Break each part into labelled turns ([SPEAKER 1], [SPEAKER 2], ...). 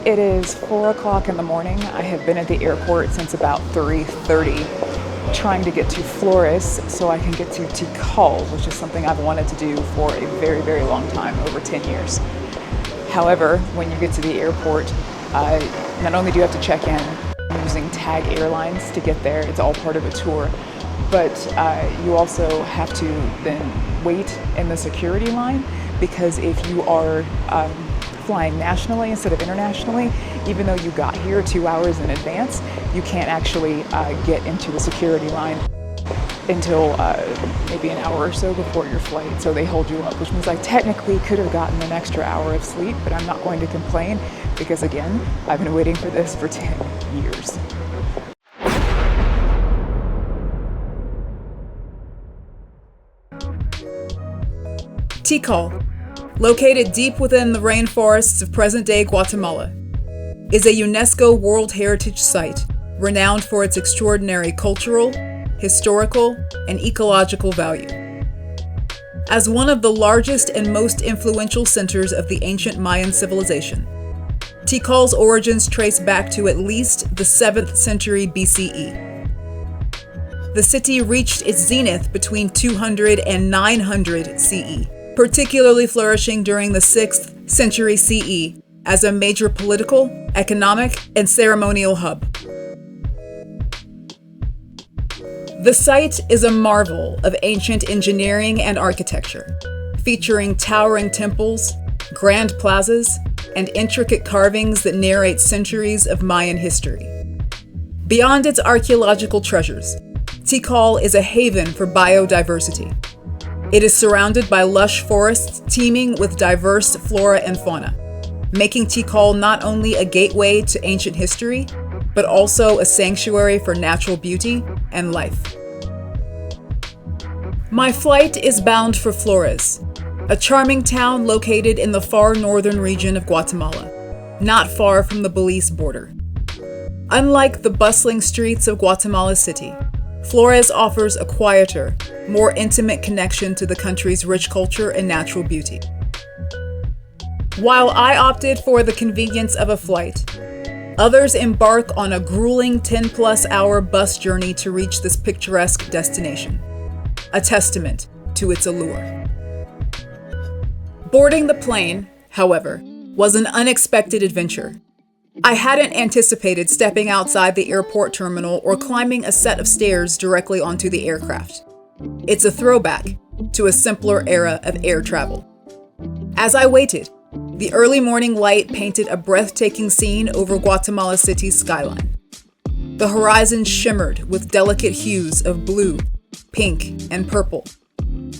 [SPEAKER 1] It is 4 o'clock in the morning. I have been at the airport since about 3:30, trying to get to Flores so I can get to Tikal, which is something I've wanted to do for a very, very long time, over 10 years. However, when you get to the airport, not only do you have to check in using Tag Airlines to get there, it's all part of a tour, but you also have to then wait in the security line, because if you are flying nationally instead of internationally, even though you got here 2 hours in advance, you can't actually get into the security line until maybe an hour or so before your flight. So they hold you up, which means I technically could have gotten an extra hour of sleep, but I'm not going to complain because, again, I've been waiting for this for 10 years.
[SPEAKER 2] Tikal, located deep within the rainforests of present-day Guatemala, is a UNESCO World Heritage Site renowned for its extraordinary cultural, historical, and ecological value. As one of the largest and most influential centers of the ancient Mayan civilization, Tikal's origins trace back to at least the 7th century BCE. The city reached its zenith between 200 and 900 CE, particularly flourishing during the 6th century CE as a major political, economic, and ceremonial hub. The site is a marvel of ancient engineering and architecture, featuring towering temples, grand plazas, and intricate carvings that narrate centuries of Mayan history. Beyond its archaeological treasures, Tikal is a haven for biodiversity. It is surrounded by lush forests teeming with diverse flora and fauna, making Tikal not only a gateway to ancient history, but also a sanctuary for natural beauty and life. My flight is bound for Flores, a charming town located in the far northern region of Guatemala, not far from the Belize border. Unlike the bustling streets of Guatemala City, Flores offers a quieter, more intimate connection to the country's rich culture and natural beauty. While I opted for the convenience of a flight, others embark on a grueling 10-plus hour bus journey to reach this picturesque destination, a testament to its allure. Boarding the plane, however, was an unexpected adventure. I hadn't anticipated stepping outside the airport terminal or climbing a set of stairs directly onto the aircraft. It's a throwback to a simpler era of air travel. As I waited, the early morning light painted a breathtaking scene over Guatemala City's skyline. The horizon shimmered with delicate hues of blue, pink, and purple,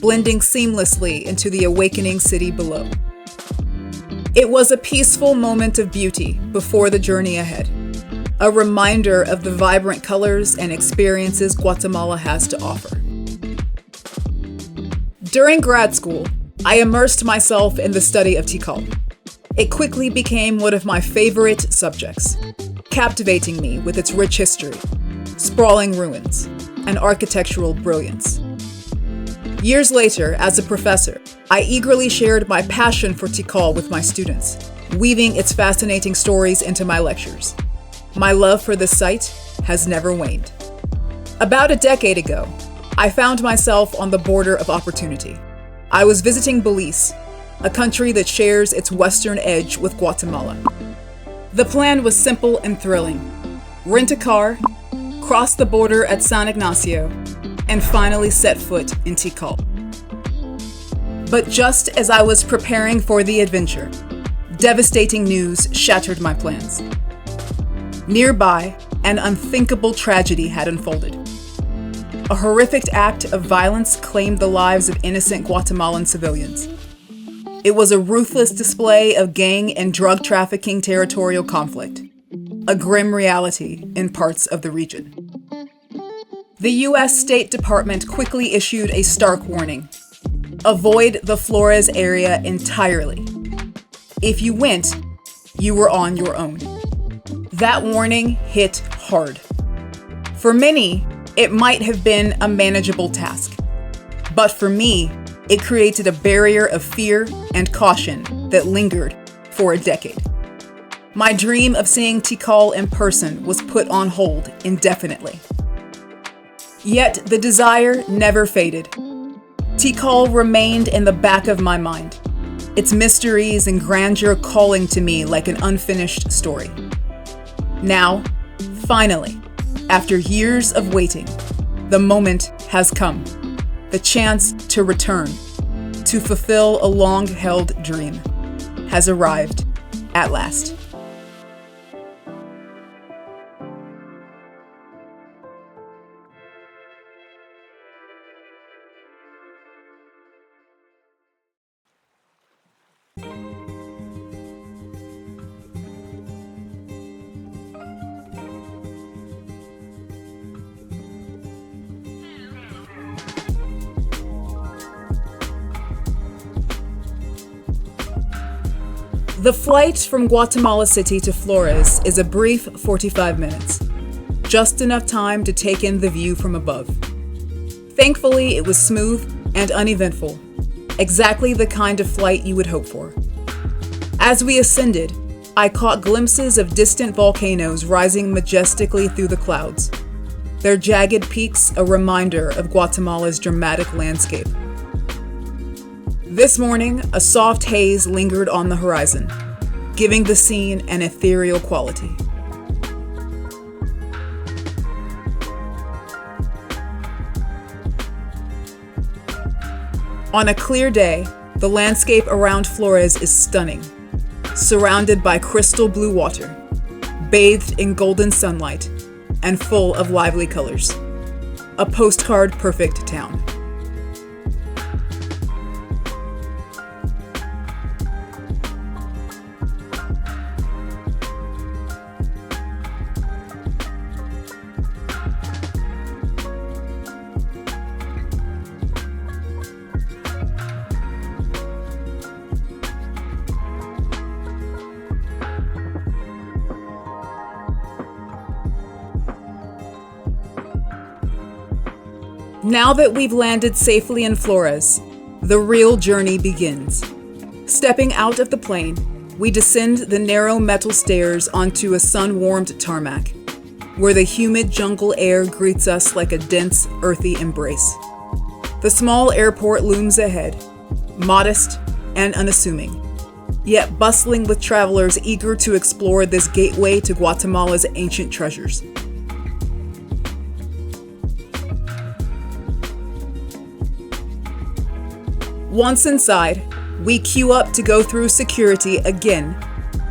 [SPEAKER 2] blending seamlessly into the awakening city below. It was a peaceful moment of beauty before the journey ahead, a reminder of the vibrant colors and experiences Guatemala has to offer. During grad school, I immersed myself in the study of Tikal. It quickly became one of my favorite subjects, captivating me with its rich history, sprawling ruins, and architectural brilliance. Years later, as a professor, I eagerly shared my passion for Tikal with my students, weaving its fascinating stories into my lectures. My love for this site has never waned. About a decade ago, I found myself on the border of opportunity. I was visiting Belize, a country that shares its western edge with Guatemala. The plan was simple and thrilling. Rent a car, cross the border at San Ignacio, and finally set foot in Tikal. But just as I was preparing for the adventure, devastating news shattered my plans. Nearby, an unthinkable tragedy had unfolded. A horrific act of violence claimed the lives of innocent Guatemalan civilians. It was a ruthless display of gang and drug trafficking territorial conflict, a grim reality in parts of the region. The U.S. State Department quickly issued a stark warning: avoid the Flores area entirely. If you went, you were on your own. That warning hit hard. For many, it might have been a manageable task. But for me, it created a barrier of fear and caution that lingered for a decade. My dream of seeing Tikal in person was put on hold indefinitely. Yet the desire never faded. Tikal remained in the back of my mind, its mysteries and grandeur calling to me like an unfinished story. Now, finally, after years of waiting, the moment has come. The chance to return, to fulfill a long-held dream, has arrived at last. The flight from Guatemala City to Flores is a brief 45 minutes, just enough time to take in the view from above. Thankfully, it was smooth and uneventful, exactly the kind of flight you would hope for. As we ascended, I caught glimpses of distant volcanoes rising majestically through the clouds, their jagged peaks a reminder of Guatemala's dramatic landscape. This morning, a soft haze lingered on the horizon, giving the scene an ethereal quality. On a clear day, the landscape around Flores is stunning, surrounded by crystal blue water, bathed in golden sunlight, and full of lively colors. A postcard-perfect town. Now that we've landed safely in Flores, the real journey begins. Stepping out of the plane, we descend the narrow metal stairs onto a sun-warmed tarmac, where the humid jungle air greets us like a dense, earthy embrace. The small airport looms ahead, modest and unassuming, yet bustling with travelers eager to explore this gateway to Guatemala's ancient treasures. Once inside, we queue up to go through security again,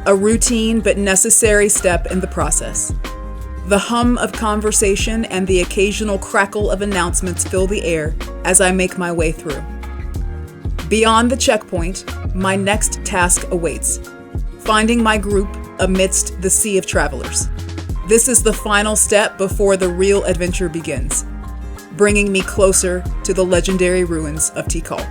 [SPEAKER 2] a routine but necessary step in the process. The hum of conversation and the occasional crackle of announcements fill the air as I make my way through. Beyond the checkpoint, my next task awaits, finding my group amidst the sea of travelers. This is the final step before the real adventure begins, bringing me closer to the legendary ruins of Tikal.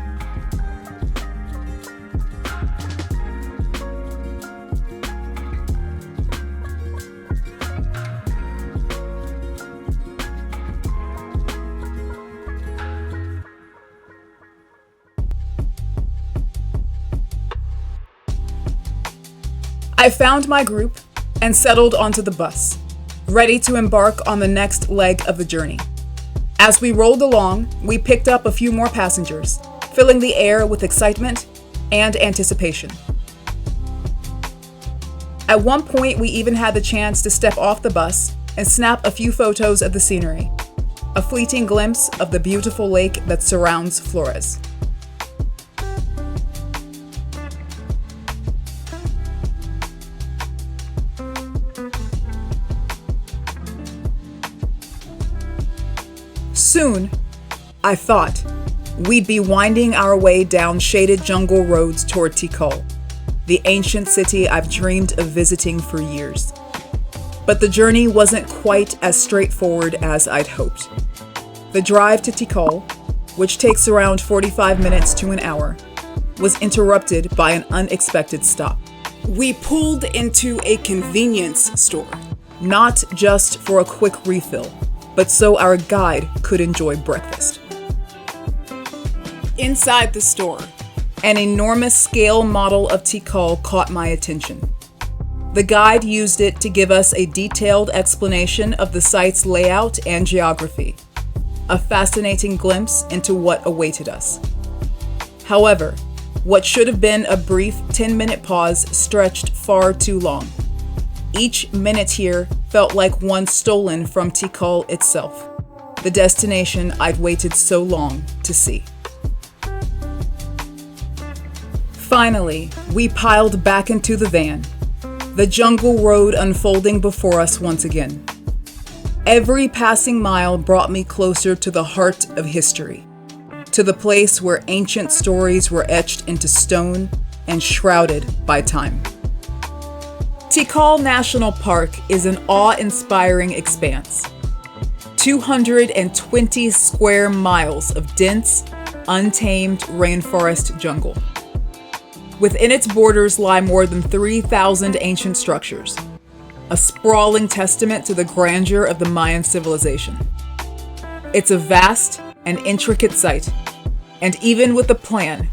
[SPEAKER 2] I found my group and settled onto the bus, ready to embark on the next leg of the journey. As we rolled along, we picked up a few more passengers, filling the air with excitement and anticipation. At one point, we even had the chance to step off the bus and snap a few photos of the scenery, a fleeting glimpse of the beautiful lake that surrounds Flores. Soon, I thought, we'd be winding our way down shaded jungle roads toward Tikal, the ancient city I've dreamed of visiting for years. But the journey wasn't quite as straightforward as I'd hoped. The drive to Tikal, which takes around 45 minutes to an hour, was interrupted by an unexpected stop. We pulled into a convenience store, not just for a quick refill, but so our guide could enjoy breakfast. Inside the store, an enormous scale model of Tikal caught my attention. The guide used it to give us a detailed explanation of the site's layout and geography, a fascinating glimpse into what awaited us. However, what should have been a brief 10-minute pause stretched far too long. Each minute here felt like one stolen from Tikal itself, the destination I'd waited so long to see. Finally, we piled back into the van, the jungle road unfolding before us once again. Every passing mile brought me closer to the heart of history, to the place where ancient stories were etched into stone and shrouded by time. Tikal National Park is an awe-inspiring expanse. 220 square miles of dense, untamed rainforest jungle. Within its borders lie more than 3,000 ancient structures, a sprawling testament to the grandeur of the Mayan civilization. It's a vast and intricate site, and even with a plan,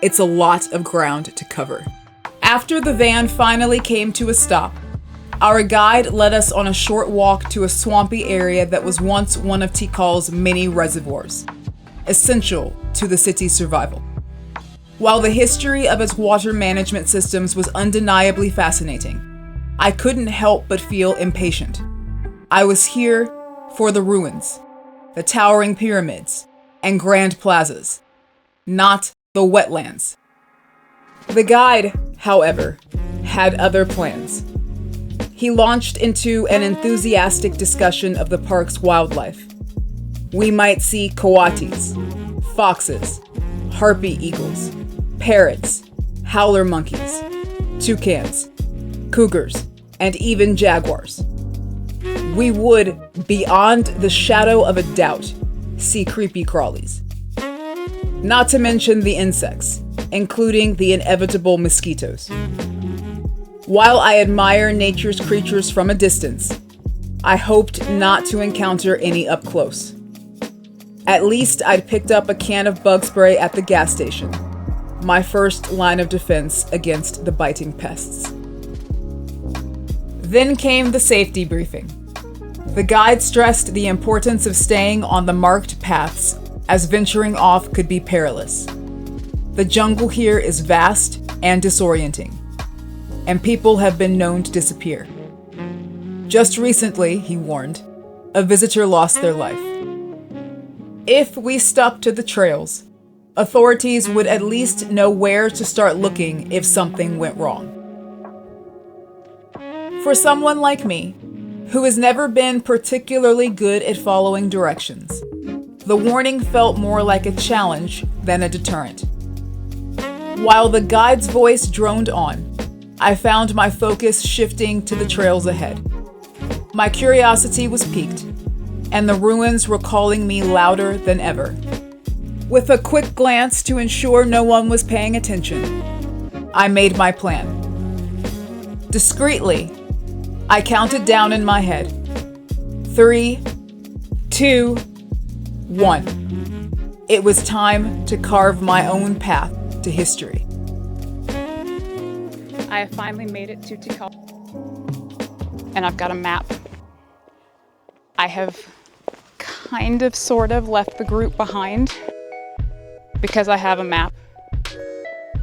[SPEAKER 2] it's a lot of ground to cover. After the van finally came to a stop, our guide led us on a short walk to a swampy area that was once one of Tikal's many reservoirs, essential to the city's survival. While the history of its water management systems was undeniably fascinating, I couldn't help but feel impatient. I was here for the ruins, the towering pyramids, and grand plazas, not the wetlands. The guide, however, had other plans. He launched into an enthusiastic discussion of the park's wildlife. We might see coatis, foxes, harpy eagles, parrots, howler monkeys, toucans, cougars, and even jaguars. We would, beyond the shadow of a doubt, see creepy crawlies. Not to mention the insects, including the inevitable mosquitoes. While I admire nature's creatures from a distance, I hoped not to encounter any up close. At least I'd picked up a can of bug spray at the gas station, my first line of defense against the biting pests. Then came the safety briefing. The guide stressed the importance of staying on the marked paths, as venturing off could be perilous. The jungle here is vast and disorienting, and people have been known to disappear. Just recently, he warned, a visitor lost their life. If we stuck to the trails, authorities would at least know where to start looking if something went wrong. For someone like me, who has never been particularly good at following directions, the warning felt more like a challenge than a deterrent. While the guide's voice droned on, I found my focus shifting to the trails ahead. My curiosity was piqued, and the ruins were calling me louder than ever. With a quick glance to ensure no one was paying attention, I made my plan. Discreetly, I counted down in my head. 3, 2, 1. It was time to carve my own path to history.
[SPEAKER 1] I have finally made it to Tikal, and I've got a map. I have kind of sort of left the group behind because I have a map.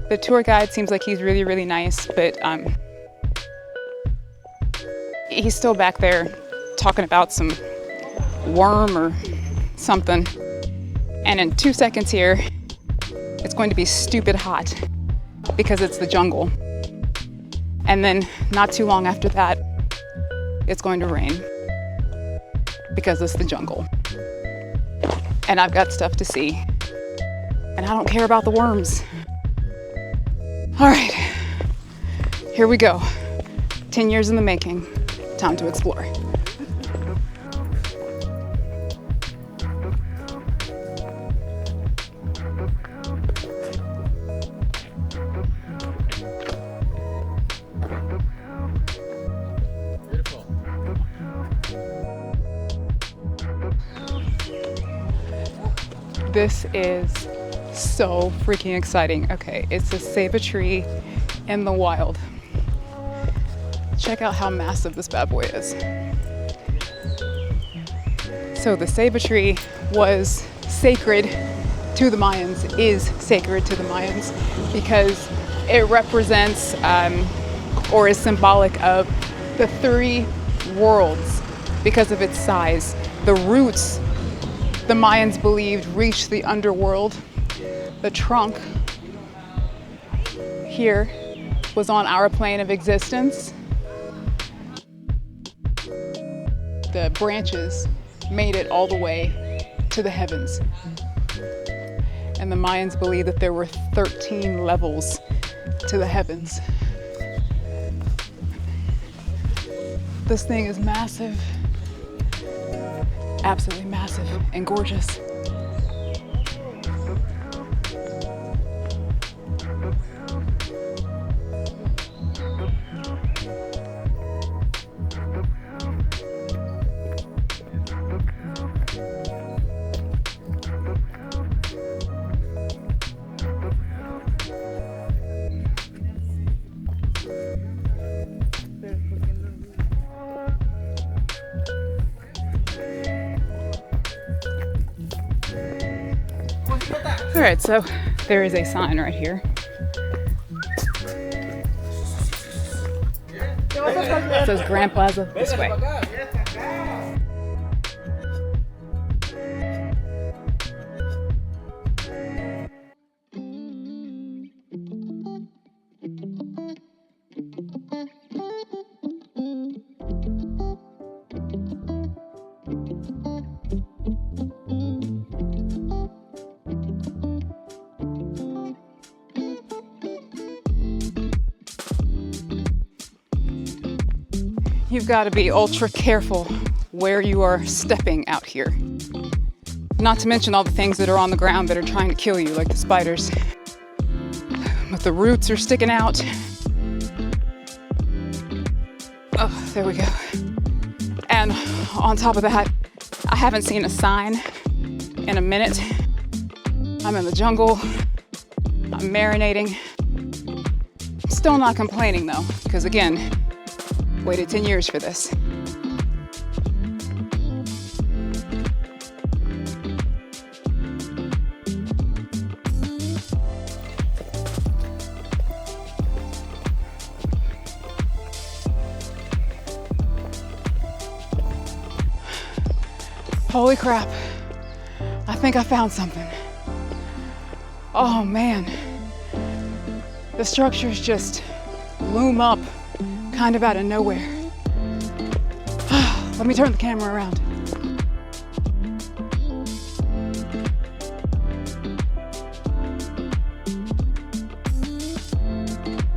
[SPEAKER 1] The tour guide seems like he's really, really nice, but he's still back there talking about some worm or something. And in 2 seconds here, it's going to be stupid hot because it's the jungle. And then not too long after that, it's going to rain because it's the jungle. And I've got stuff to see. And I don't care about the worms. All right, here we go. 10 years in the making, time to explore. This is so freaking exciting. Okay, it's a save a tree in the wild. check out how massive this bad boy is. So the ceiba tree was sacred to the Mayans, is sacred to the Mayans, because it represents or is symbolic of the three worlds because of its size. The roots, the Mayans believed, reached the underworld. The trunk here was on our plane of existence. The branches made it all the way to the heavens. And the Mayans believed that there were 13 levels to the heavens. This thing is massive, absolutely massive and gorgeous. All right, so there is a sign right here. It says Grand Plaza this way. You've got to be ultra careful where you are stepping out here. Not to mention all the things that are on the ground that are trying to kill you, like the spiders. But the roots are sticking out. Oh, there we go. And on top of that, I haven't seen a sign in a minute. I'm in the jungle. I'm marinating. I'm still not complaining though, because again, waited 10 years for this. Holy crap. I think I found something. Oh man. The structures just loom up kind of out of nowhere. Let me turn the camera around.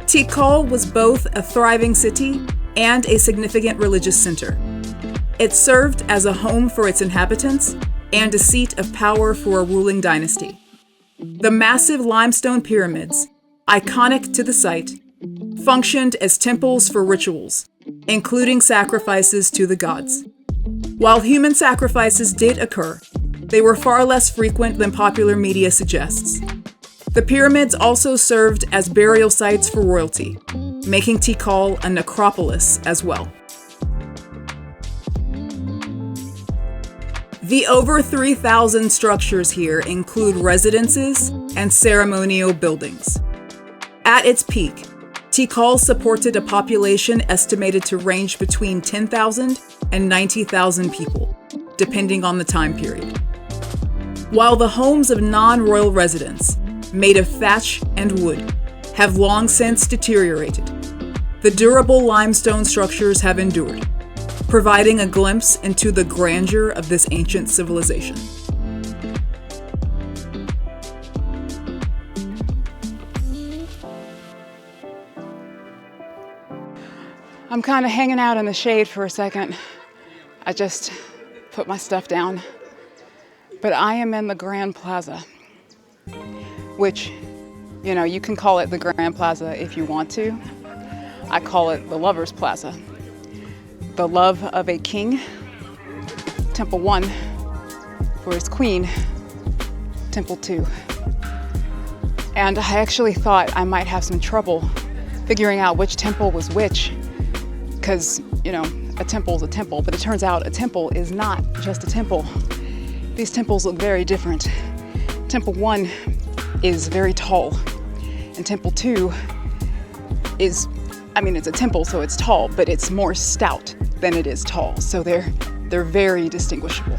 [SPEAKER 2] Tikal was both a thriving city and a significant religious center. It served as a home for its inhabitants and a seat of power for a ruling dynasty. The massive limestone pyramids, iconic to the site, functioned as temples for rituals, including sacrifices to the gods. While human sacrifices did occur, they were far less frequent than popular media suggests. The pyramids also served as burial sites for royalty, making Tikal a necropolis as well. The over 3,000 structures here include residences and ceremonial buildings. At its peak, Tikal supported a population estimated to range between 10,000 and 90,000 people, depending on the time period. While the homes of non-royal residents, made of thatch and wood, have long since deteriorated, the durable limestone structures have endured, providing a glimpse into the grandeur of this ancient civilization.
[SPEAKER 1] I'm kind of hanging out in the shade for a second. I just put my stuff down. But I am in the Grand Plaza, which, you know, you can call it the Grand Plaza if you want to. I call it the Lover's Plaza. The love of a king, Temple 1, for his queen, Temple 2. And I actually thought I might have some trouble figuring out which temple was which, because, a temple is a temple, but it turns out a temple is not just a temple. These temples look very different. Temple 1 is very tall, and Temple 2 is, it's a temple, so it's tall, but it's more stout than it is tall. So they're very distinguishable.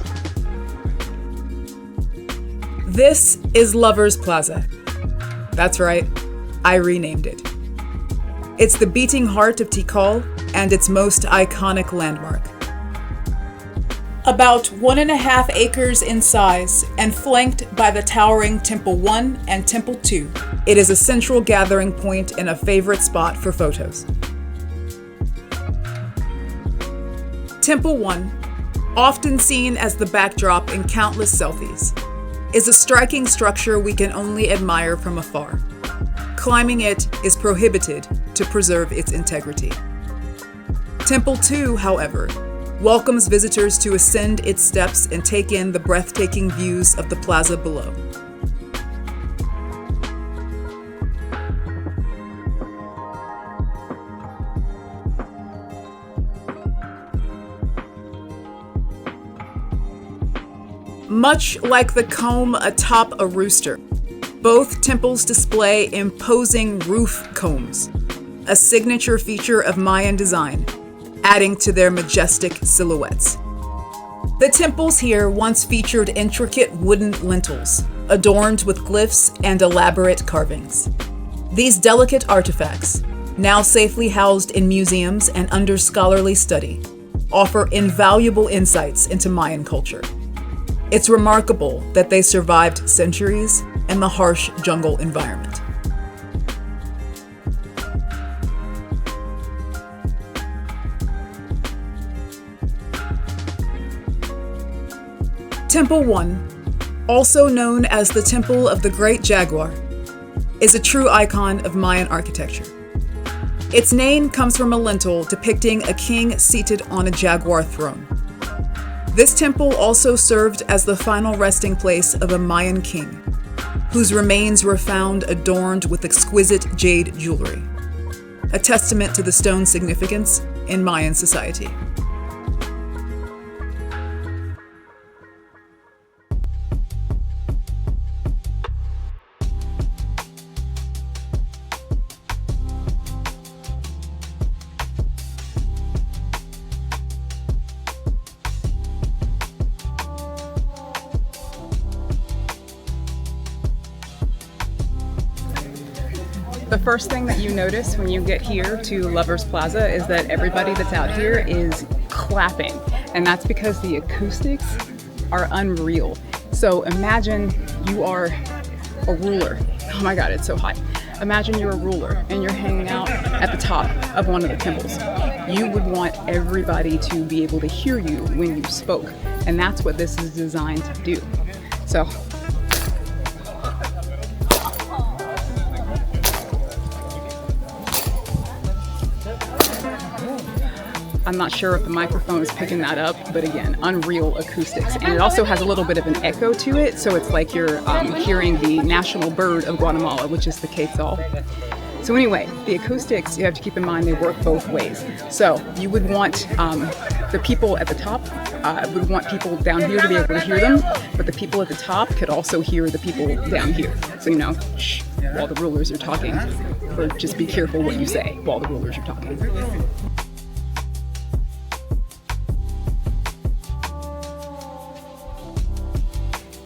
[SPEAKER 2] This is Lovers Plaza. That's right, I renamed it. It's the beating heart of Tikal and its most iconic landmark. About 1.5 acres in size and flanked by the towering Temple 1 and Temple 2, it is a central gathering point and a favorite spot for photos. Temple 1, often seen as the backdrop in countless selfies, is a striking structure we can only admire from afar. Climbing it is prohibited to preserve its integrity. Temple 2, however, welcomes visitors to ascend its steps and take in the breathtaking views of the plaza below. Much like the comb atop a rooster, both temples display imposing roof combs, a signature feature of Mayan design, adding to their majestic silhouettes. The temples here once featured intricate wooden lintels, adorned with glyphs and elaborate carvings. These delicate artifacts, now safely housed in museums and under scholarly study, offer invaluable insights into Mayan culture. It's remarkable that they survived centuries in the harsh jungle environment. Temple 1, also known as the Temple of the Great Jaguar, is a true icon of Mayan architecture. Its name comes from a lintel depicting a king seated on a jaguar throne. This temple also served as the final resting place of a Mayan king, whose remains were found adorned with exquisite jade jewelry, a testament to the stone's significance in Mayan society.
[SPEAKER 1] The first thing that you notice when you get here to Lovers Plaza is that everybody that's out here is clapping. And that's because the acoustics are unreal. So imagine you are a ruler. Oh my God, it's so high. Imagine you're a ruler and you're hanging out at the top of one of the temples. You would want everybody to be able to hear you when you spoke. And that's what this is designed to do. So I'm not sure if the microphone is picking that up, but again, unreal acoustics. And it also has a little bit of an echo to it, so it's like you're hearing the national bird of Guatemala, which is the quetzal. So anyway, the acoustics, you have to keep in mind, they work both ways. So you would want the people at the top, would want people down here to be able to hear them, but the people at the top could also hear the people down here. So, shh, while the rulers are talking, or just be careful what you say while the rulers are talking.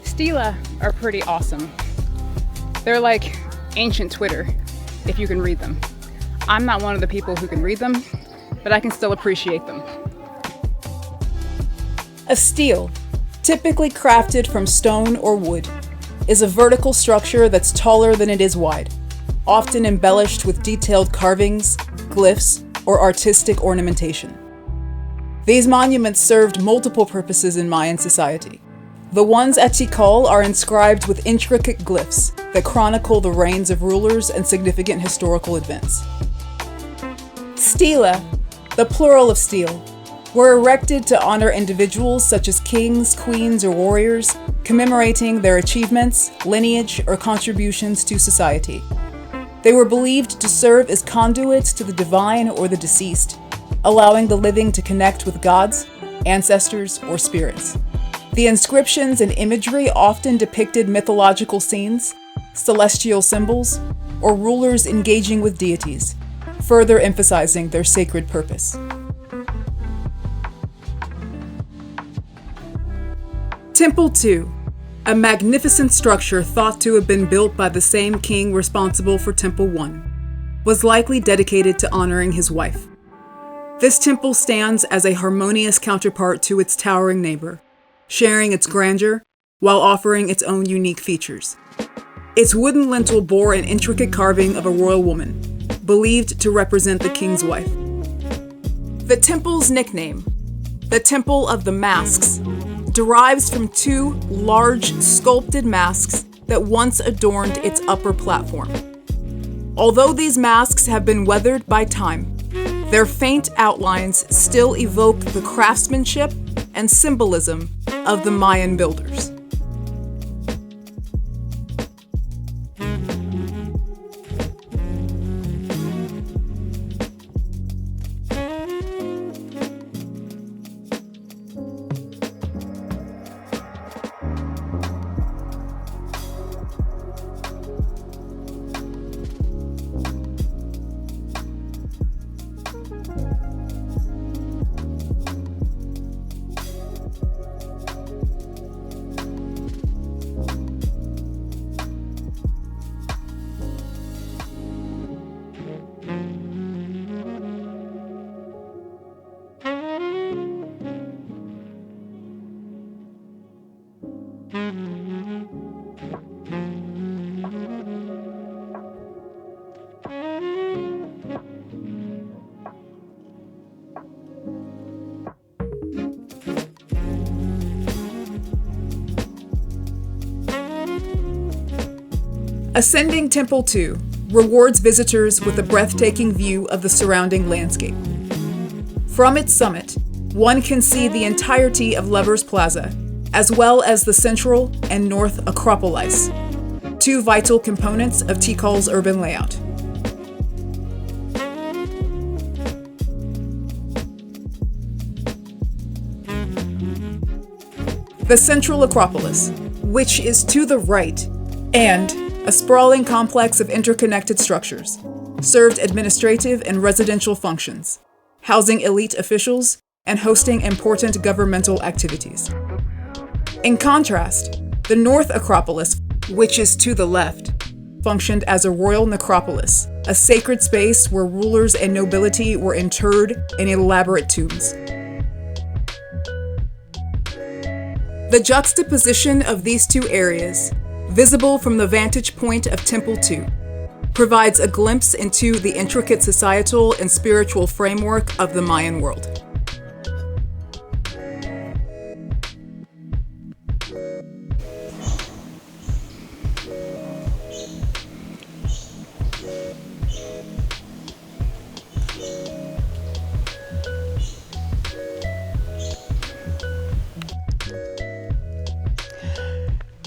[SPEAKER 1] Stela are pretty awesome. They're like ancient Twitter, if you can read them. I'm not one of the people who can read them, but I can still appreciate them.
[SPEAKER 2] A stele, typically crafted from stone or wood, is a vertical structure that's taller than it is wide, often embellished with detailed carvings, glyphs, or artistic ornamentation. These monuments served multiple purposes in Mayan society. The ones at Tikal are inscribed with intricate glyphs that chronicle the reigns of rulers and significant historical events. Stela, the plural of stele, were erected to honor individuals such as kings, queens, or warriors, commemorating their achievements, lineage, or contributions to society. They were believed to serve as conduits to the divine or the deceased, allowing the living to connect with gods, ancestors, or spirits. The inscriptions and imagery often depicted mythological scenes, celestial symbols, or rulers engaging with deities, further emphasizing their sacred purpose. Temple 2, a magnificent structure thought to have been built by the same king responsible for Temple 1, was likely dedicated to honoring his wife. This temple stands as a harmonious counterpart to its towering neighbor, sharing its grandeur while offering its own unique features. Its wooden lintel bore an intricate carving of a royal woman, believed to represent the king's wife. The temple's nickname, the Temple of the Masks, derives from two large sculpted masks that once adorned its upper platform. Although these masks have been weathered by time, their faint outlines still evoke the craftsmanship and symbolism of the Mayan builders. Ascending Temple 2 rewards visitors with a breathtaking view of the surrounding landscape. From its summit, one can see the entirety of Lovers Plaza, as well as the central and north Acropolis, two vital components of Tikal's urban layout. The central Acropolis, which is to the right, and a sprawling complex of interconnected structures, served administrative and residential functions, housing elite officials and hosting important governmental activities. In contrast, the North Acropolis, which is to the left, functioned as a royal necropolis, a sacred space where rulers and nobility were interred in elaborate tombs. The juxtaposition of these two areas, visible from the vantage point of Temple 2, provides a glimpse into the intricate societal and spiritual framework of the Mayan world.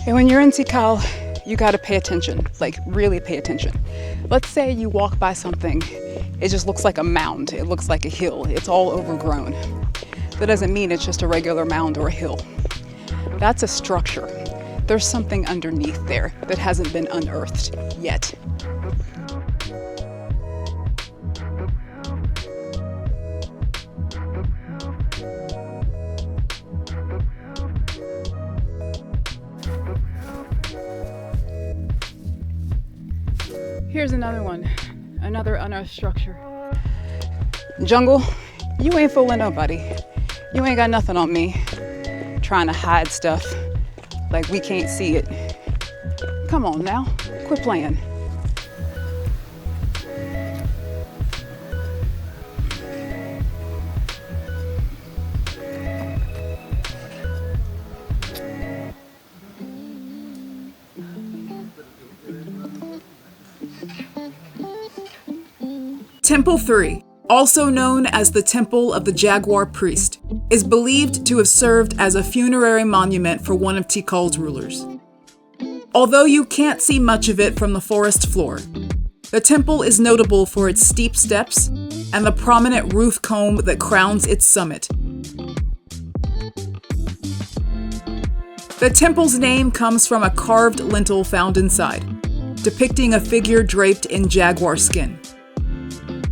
[SPEAKER 1] And when you're in Tikal, you gotta pay attention, like really pay attention. Let's say you walk by something, it just looks like a mound, it looks like a hill, it's all overgrown. That doesn't mean it's just a regular mound or a hill. That's a structure. There's something underneath there that hasn't been unearthed yet. Here's another one, another unearthed structure. Jungle, you ain't fooling nobody. You ain't got nothing on me. Trying to hide stuff like we can't see it. Come on now, quit playing.
[SPEAKER 2] Temple 3, also known as the Temple of the Jaguar Priest, is believed to have served as a funerary monument for one of Tikal's rulers. Although you can't see much of it from the forest floor, the temple is notable for its steep steps, and the prominent roof comb that crowns its summit. The temple's name comes from a carved lintel found inside, depicting a figure draped in jaguar skin.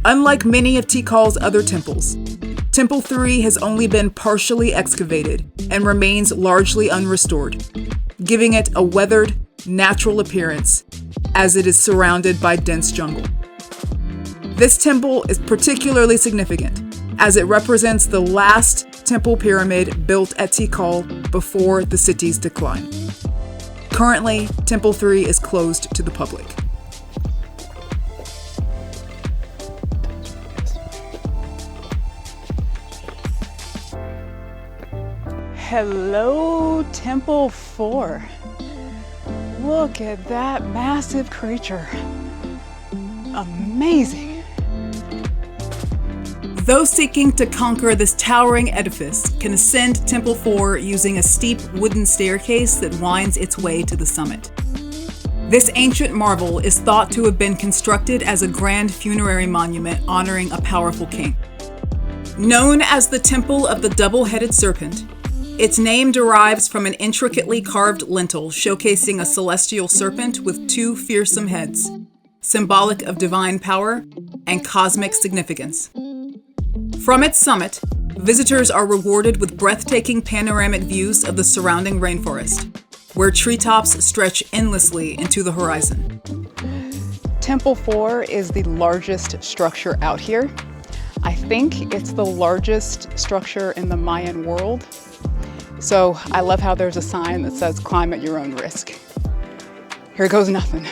[SPEAKER 2] Unlike many of Tikal's other temples, Temple 3 has only been partially excavated and remains largely unrestored, giving it a weathered, natural appearance as it is surrounded by dense jungle. This temple is particularly significant as it represents the last temple pyramid built at Tikal before the city's decline. Currently, Temple 3 is closed to the public.
[SPEAKER 1] Hello, Temple 4. Look at that massive creature. Amazing.
[SPEAKER 2] Those seeking to conquer this towering edifice can ascend Temple 4 using a steep wooden staircase that winds its way to the summit. This ancient marvel is thought to have been constructed as a grand funerary monument honoring a powerful king. Known as the Temple of the Double-Headed Serpent, its name derives from an intricately carved lintel showcasing a celestial serpent with two fearsome heads, symbolic of divine power and cosmic significance. From its summit, visitors are rewarded with breathtaking panoramic views of the surrounding rainforest, where treetops stretch endlessly into the horizon.
[SPEAKER 1] Temple 4 is the largest structure out here. I think it's the largest structure in the Mayan world. So I love how there's a sign that says climb at your own risk. Here goes nothing.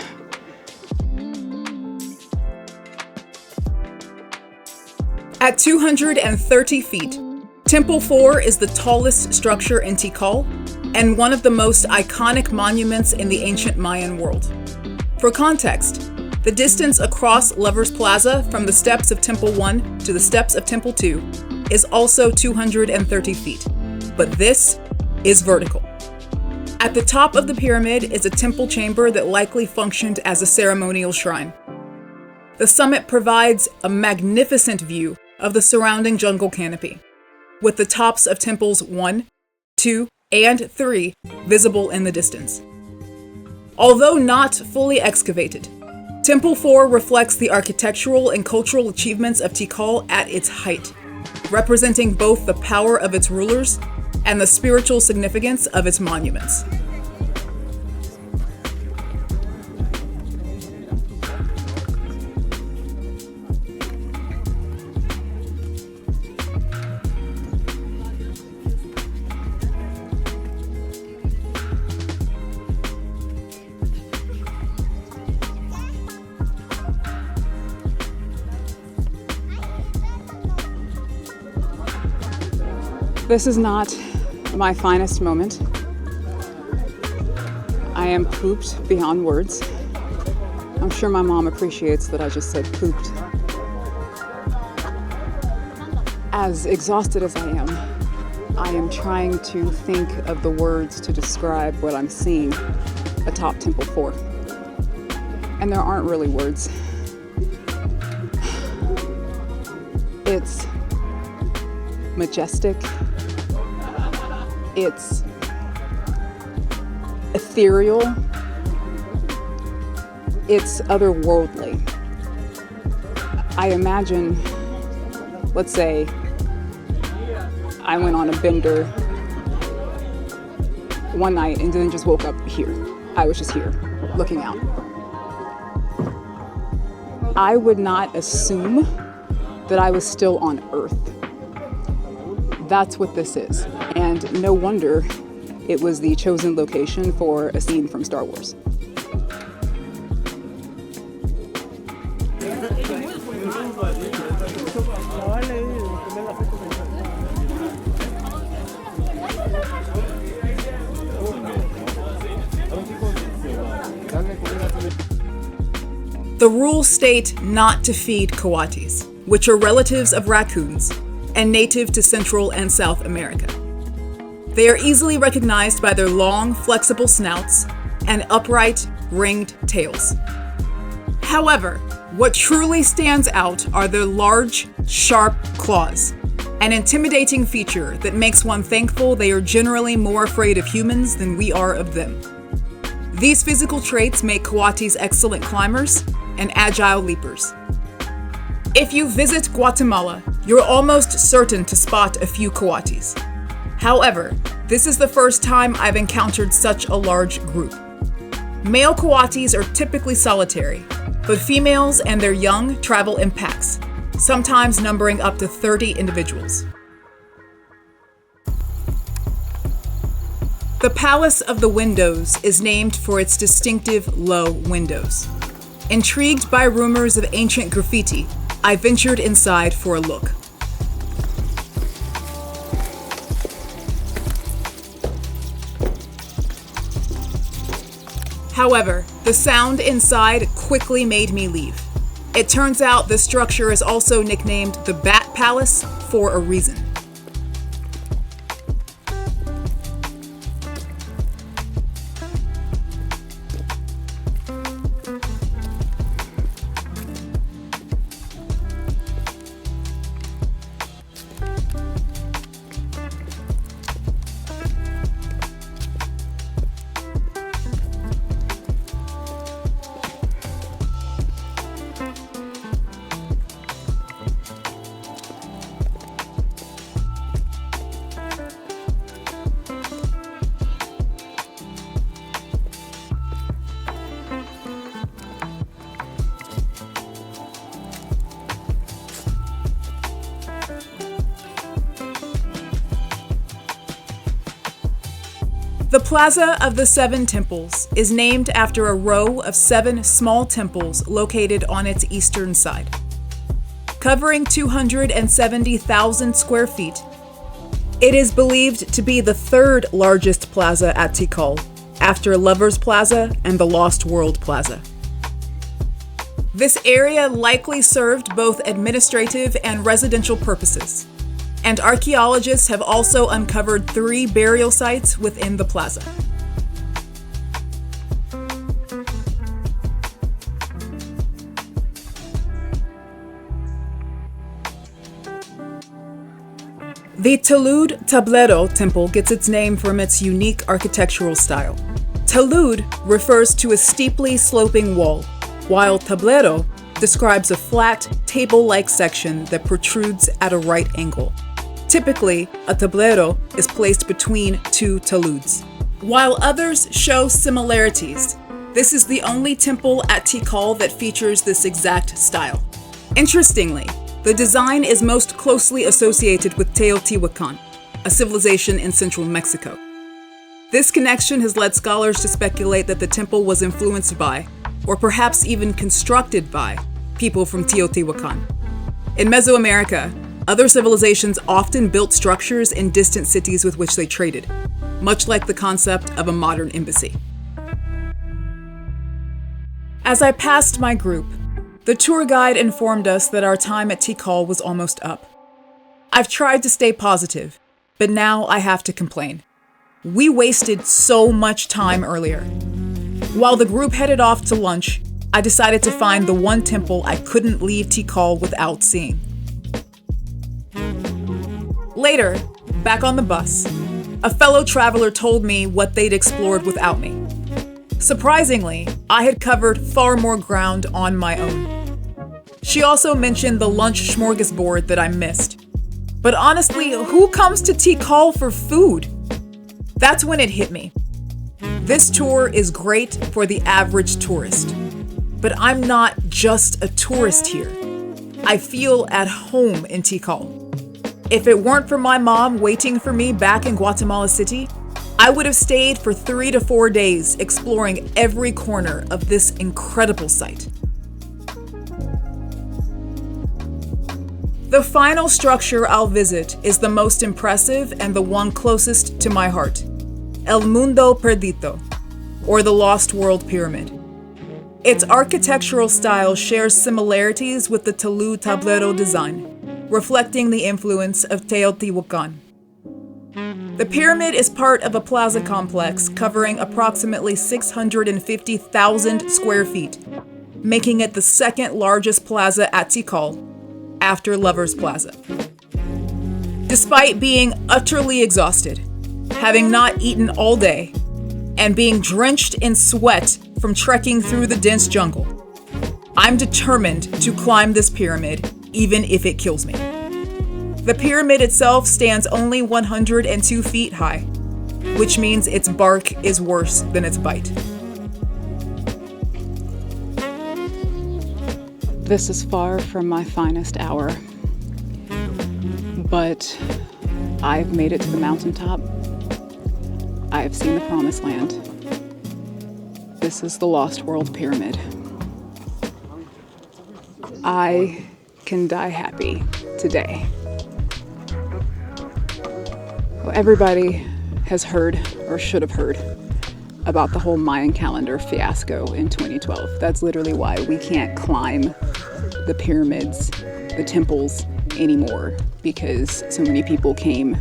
[SPEAKER 2] At 230 feet, Temple 4 is the tallest structure in Tikal and one of the most iconic monuments in the ancient Mayan world. For context, the distance across Lovers Plaza from the steps of Temple 1 to the steps of Temple 2 is also 230 feet, but this is vertical. At the top of the pyramid is a temple chamber that likely functioned as a ceremonial shrine. The summit provides a magnificent view of the surrounding jungle canopy, with the tops of temples 1, 2, and 3 visible in the distance. Although not fully excavated, Temple 4 reflects the architectural and cultural achievements of Tikal at its height, representing both the power of its rulers and the spiritual significance of its monuments.
[SPEAKER 1] This is not my finest moment. I am pooped beyond words. I'm sure my mom appreciates that I just said pooped. As exhausted as I am trying to think of the words to describe what I'm seeing atop Temple 4. And there aren't really words. It's majestic. It's ethereal. It's otherworldly. I imagine, let's say, I went on a bender one night and then just woke up here. I was just here, looking out. I would not assume that I was still on Earth. That's what this is. And no wonder it was the chosen location for a scene from Star Wars.
[SPEAKER 2] The rules state not to feed coatis, which are relatives of raccoons and native to Central and South America. They are easily recognized by their long, flexible snouts and upright, ringed tails. However, What truly stands out are their large, sharp claws, an intimidating feature that makes one thankful they are generally more afraid of humans than we are of them. These physical traits make coatis excellent climbers and agile leapers. If you visit Guatemala, you're almost certain to spot a few coatis. However, this is the first time I've encountered such a large group. Male coatis are typically solitary, but females and their young travel in packs, sometimes numbering up to 30 individuals. The Palace of the Windows is named for its distinctive low windows. Intrigued by rumors of ancient graffiti, I ventured inside for a look. However, the sound inside quickly made me leave. It turns out the structure is also nicknamed the Bat Palace for a reason. The Plaza of the Seven Temples is named after a row of 7 small temples located on its eastern side. Covering 270,000 square feet, it is believed to be the 3rd largest plaza at Tikal, after Lovers Plaza and the Lost World Plaza. This area likely served both administrative and residential purposes, and archaeologists have also uncovered 3 burial sites within the plaza. The Talud Tablero Temple gets its name from its unique architectural style. Talud refers to a steeply sloping wall, while tablero describes a flat, table-like section that protrudes at a right angle. Typically, a tablero is placed between 2 taluds. While others show similarities, this is the only temple at Tikal that features this exact style. Interestingly, the design is most closely associated with Teotihuacan, a civilization in central Mexico. This connection has led scholars to speculate that the temple was influenced by, or perhaps even constructed by, people from Teotihuacan. In Mesoamerica, other civilizations often built structures in distant cities with which they traded, much like the concept of a modern embassy. As I passed my group, the tour guide informed us that our time at Tikal was almost up. I've tried to stay positive, but now I have to complain. We wasted so much time earlier. While the group headed off to lunch, I decided to find the one temple I couldn't leave Tikal without seeing. Later, back on the bus, a fellow traveler told me what they'd explored without me. Surprisingly, I had covered far more ground on my own. She also mentioned the lunch smorgasbord that I missed. But honestly, who comes to Tikal for food? That's when it hit me. This tour is great for the average tourist. But I'm not just a tourist here. I feel at home in Tikal. If it weren't for my mom waiting for me back in Guatemala City, I would have stayed for 3 to 4 days exploring every corner of this incredible site. The final structure I'll visit is the most impressive and the one closest to my heart, El Mundo Perdido, or the Lost World Pyramid. Its architectural style shares similarities with the Talud Tablero design, reflecting the influence of Teotihuacan. The pyramid is part of a plaza complex covering approximately 650,000 square feet, making it the second largest plaza at Tikal, after Lovers Plaza. Despite being utterly exhausted, having not eaten all day, and being drenched in sweat from trekking through the dense jungle, I'm determined to climb this pyramid, even if it kills me. The pyramid itself stands only 102 feet high, which means its bark is worse than its bite.
[SPEAKER 1] This is far from my finest hour, but I've made it to the mountaintop. I have seen the promised land. This is the Lost World Pyramid. I can die happy today. Well, everybody has heard, or should have heard, about the whole Mayan calendar fiasco in 2012. That's literally why we can't climb the pyramids, the temples anymore, because so many people came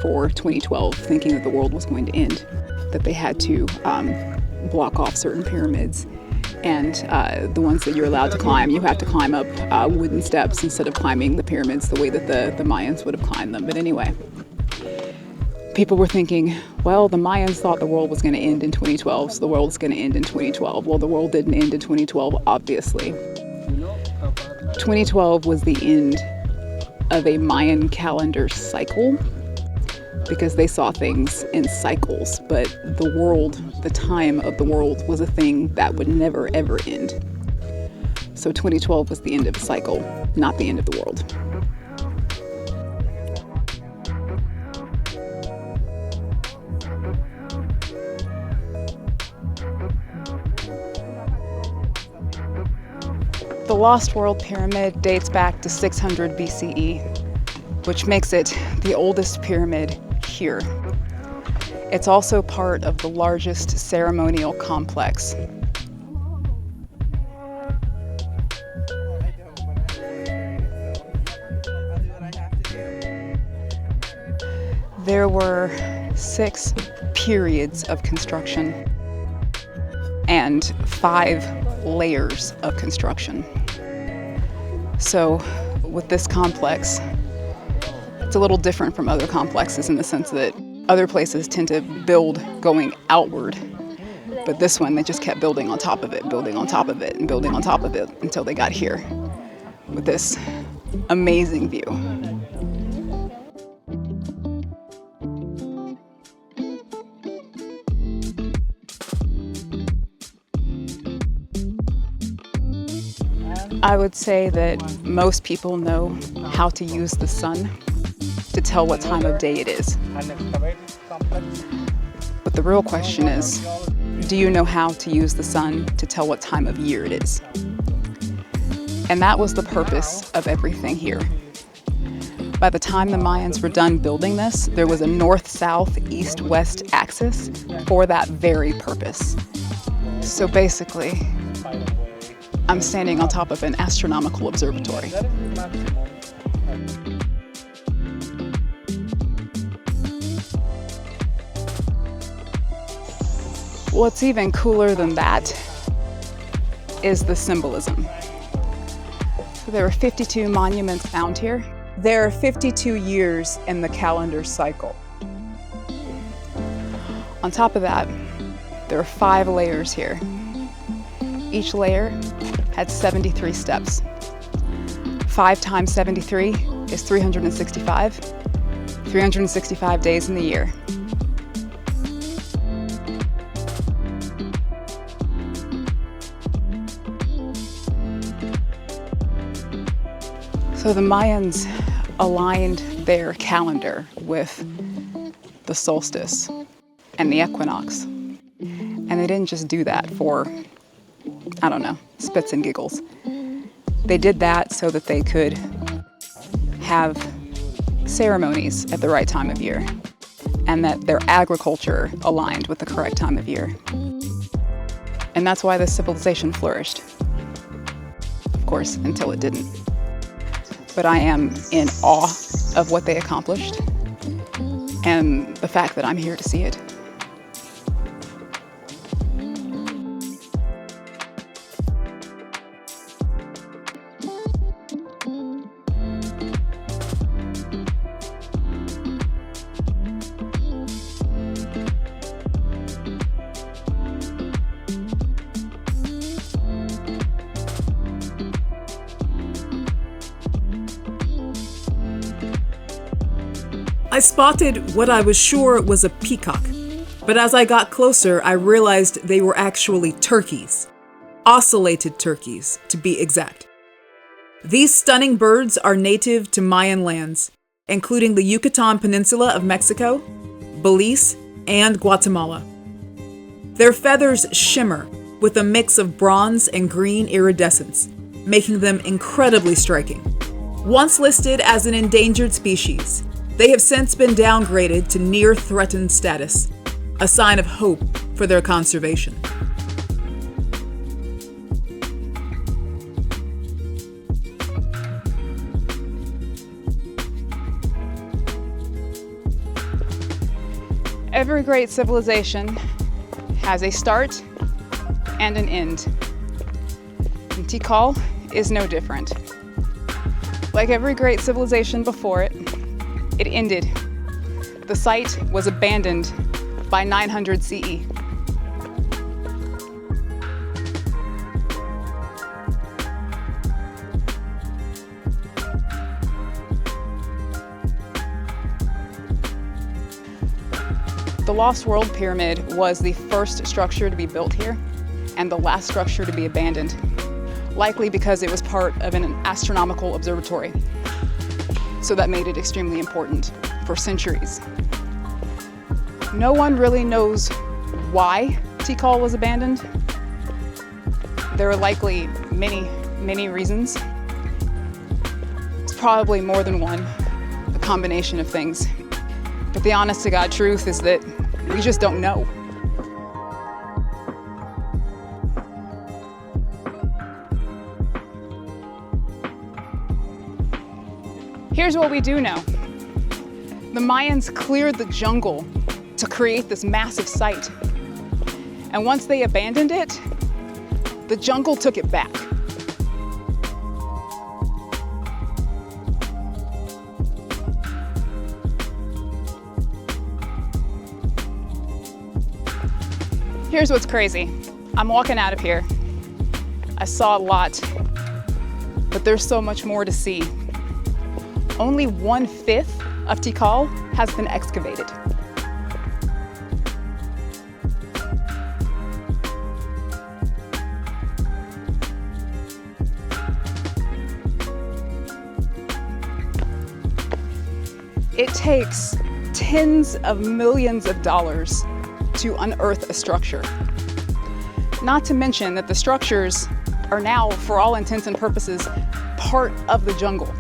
[SPEAKER 1] for 2012 thinking that the world was going to end, that they had to block off certain pyramids. And the ones that you're allowed to climb, you have to climb up wooden steps instead of climbing the pyramids the way that the Mayans would have climbed them. But anyway, people were thinking, well, the Mayans thought the world was going to end in 2012, so the world is going to end in 2012. Well, the world didn't end in 2012, obviously. 2012 was the end of a Mayan calendar cycle, because they saw things in cycles, but the world, the time of the world, was a thing that would never ever end. So 2012 was the end of a cycle, not the end of the world. The Lost World Pyramid dates back to 600 BCE, which makes it the oldest pyramid here. It's also part of the largest ceremonial complex. There were 6 periods of construction and 5 layers of construction. So with this complex, it's a little different from other complexes in the sense that other places tend to build going outward, but this one, they just kept building on top of it, building on top of it, and building on top of it until they got here with this amazing view. I would say that most people know how to use the sun to tell what time of day it is. But the real question is, do you know how to use the sun to tell what time of year it is? And that was the purpose of everything here. By the time the Mayans were done building this, there was a north-south, east-west axis for that very purpose. So basically, I'm standing on top of an astronomical observatory. What's even cooler than that is the symbolism. So there are 52 monuments found here. There are 52 years in the calendar cycle. On top of that, there are 5 layers here. Each layer had 73 steps. 5 times 73 is 365. 365 days in the year. So the Mayans aligned their calendar with the solstice and the equinox. And they didn't just do that for, I don't know, spits and giggles. They did that so that they could have ceremonies at the right time of year and that their agriculture aligned with the correct time of year. And that's why this civilization flourished. Of course, until it didn't. But I am in awe of what they accomplished and the fact that I'm here to see it.
[SPEAKER 2] I spotted what I was sure was a peacock, but as I got closer, I realized they were actually turkeys. Oscillated turkeys, to be exact. These stunning birds are native to Mayan lands, including the Yucatan Peninsula of Mexico, Belize, and Guatemala. Their feathers shimmer with a mix of bronze and green iridescence, making them incredibly striking. Once listed as an endangered species, they have since been downgraded to near threatened status, a sign of hope for their conservation.
[SPEAKER 1] Every great civilization has a start and an end. And Tikal is no different. Like every great civilization before it, it ended. The site was abandoned by 900 CE. The Lost World Pyramid was the first structure to be built here and the last structure to be abandoned, likely because it was part of an astronomical observatory. So that made it extremely important for centuries. No one really knows why Tikal was abandoned. There are likely many reasons. It's probably more than one, a combination of things. But the honest to God truth is that we just don't know. Here's what we do know. The Mayans cleared the jungle to create this massive site. And once they abandoned it, the jungle took it back. Here's what's crazy. I'm walking out of here. I saw a lot, but there's so much more to see. Only 1/5 of Tikal has been excavated. It takes tens of millions of dollars to unearth a structure. Not to mention that the structures are now, for all intents and purposes, part of the jungle.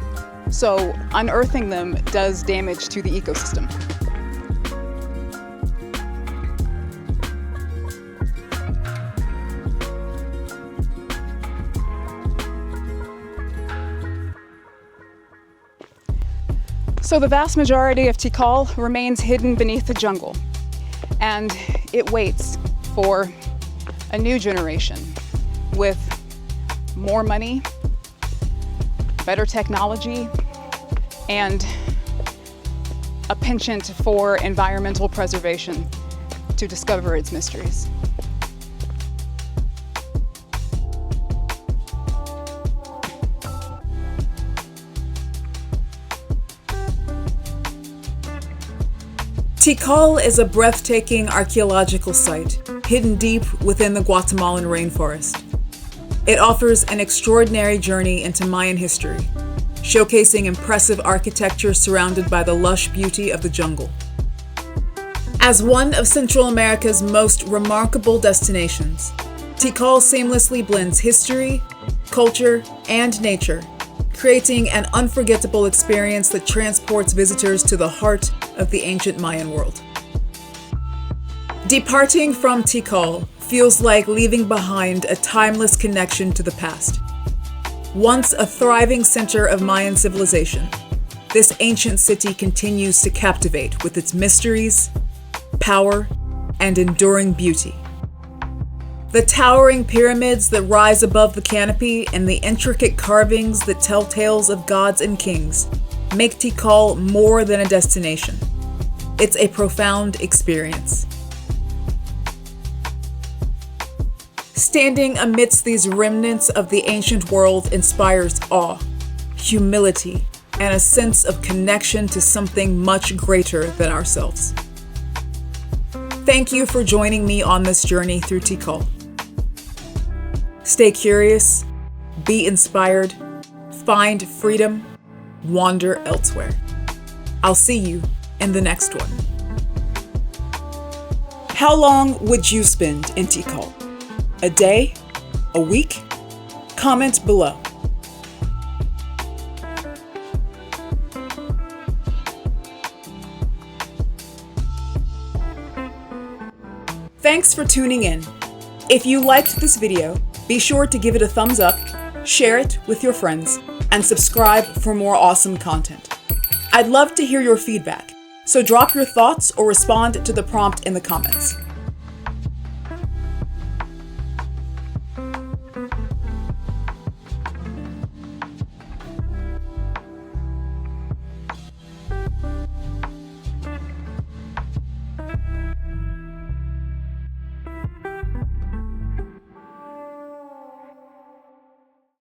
[SPEAKER 1] So unearthing them does damage to the ecosystem. So the vast majority of Tikal remains hidden beneath the jungle, and it waits for a new generation with more money, better technology, and a penchant for environmental preservation to discover its mysteries.
[SPEAKER 2] Tikal is a breathtaking archaeological site hidden deep within the Guatemalan rainforest. It offers an extraordinary journey into Mayan history, showcasing impressive architecture surrounded by the lush beauty of the jungle. As one of Central America's most remarkable destinations, Tikal seamlessly blends history, culture, and nature, creating an unforgettable experience that transports visitors to the heart of the ancient Mayan world. Departing from Tikal feels like leaving behind a timeless connection to the past. Once a thriving center of Mayan civilization, this ancient city continues to captivate with its mysteries, power, and enduring beauty. The towering pyramids that rise above the canopy and the intricate carvings that tell tales of gods and kings make Tikal more than a destination. It's a profound experience. Standing amidst these remnants of the ancient world inspires awe, humility, and a sense of connection to something much greater than ourselves. Thank you for joining me on this journey through Tikal. Stay curious, be inspired, find freedom, wander elsewhere. I'll see you in the next one. How long would you spend in Tikal? A day? A week? Comment below. Thanks for tuning in. If you liked this video, be sure to give it a thumbs up, share it with your friends, and subscribe for more awesome content. I'd love to hear your feedback, so drop your thoughts or respond to the prompt in the comments.